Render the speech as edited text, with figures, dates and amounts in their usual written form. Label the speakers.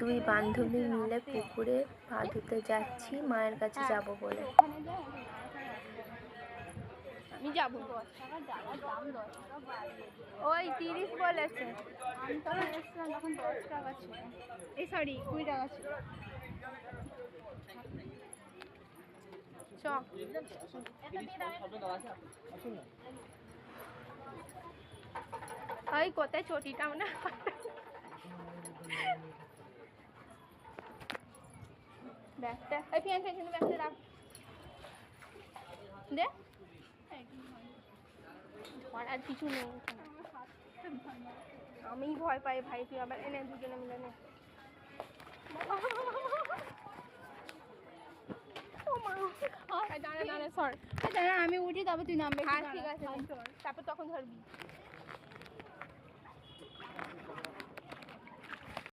Speaker 1: দুই বান্ধবী মিলে পুকুরে পা ধুতে যাচ্ছি, মায়ের কাছে যাব বলে।
Speaker 2: আমি যাবো। 10 টাকা ডালার দাম 10 টাকা বাড়িয়ে ওই 30 বলেছে। আমি তখন এসেছিলাম তখন 10 টাকা ছিল, এই সরি 20 টাকা ছিল। চ ওই কোথায় চটিটা না ব্যাগটা এই ফ্যান ফ্যান ব্যাগটা রাখ দে। আর কিছু নেই, আমি ভয় পাই ভাই, তুই আবার এনে দুজনে মিলে নে। আমি উঠি তারপর তুই নামবে। হ্যাঁ ঠিক আছে, তারপর তখন ধরবি।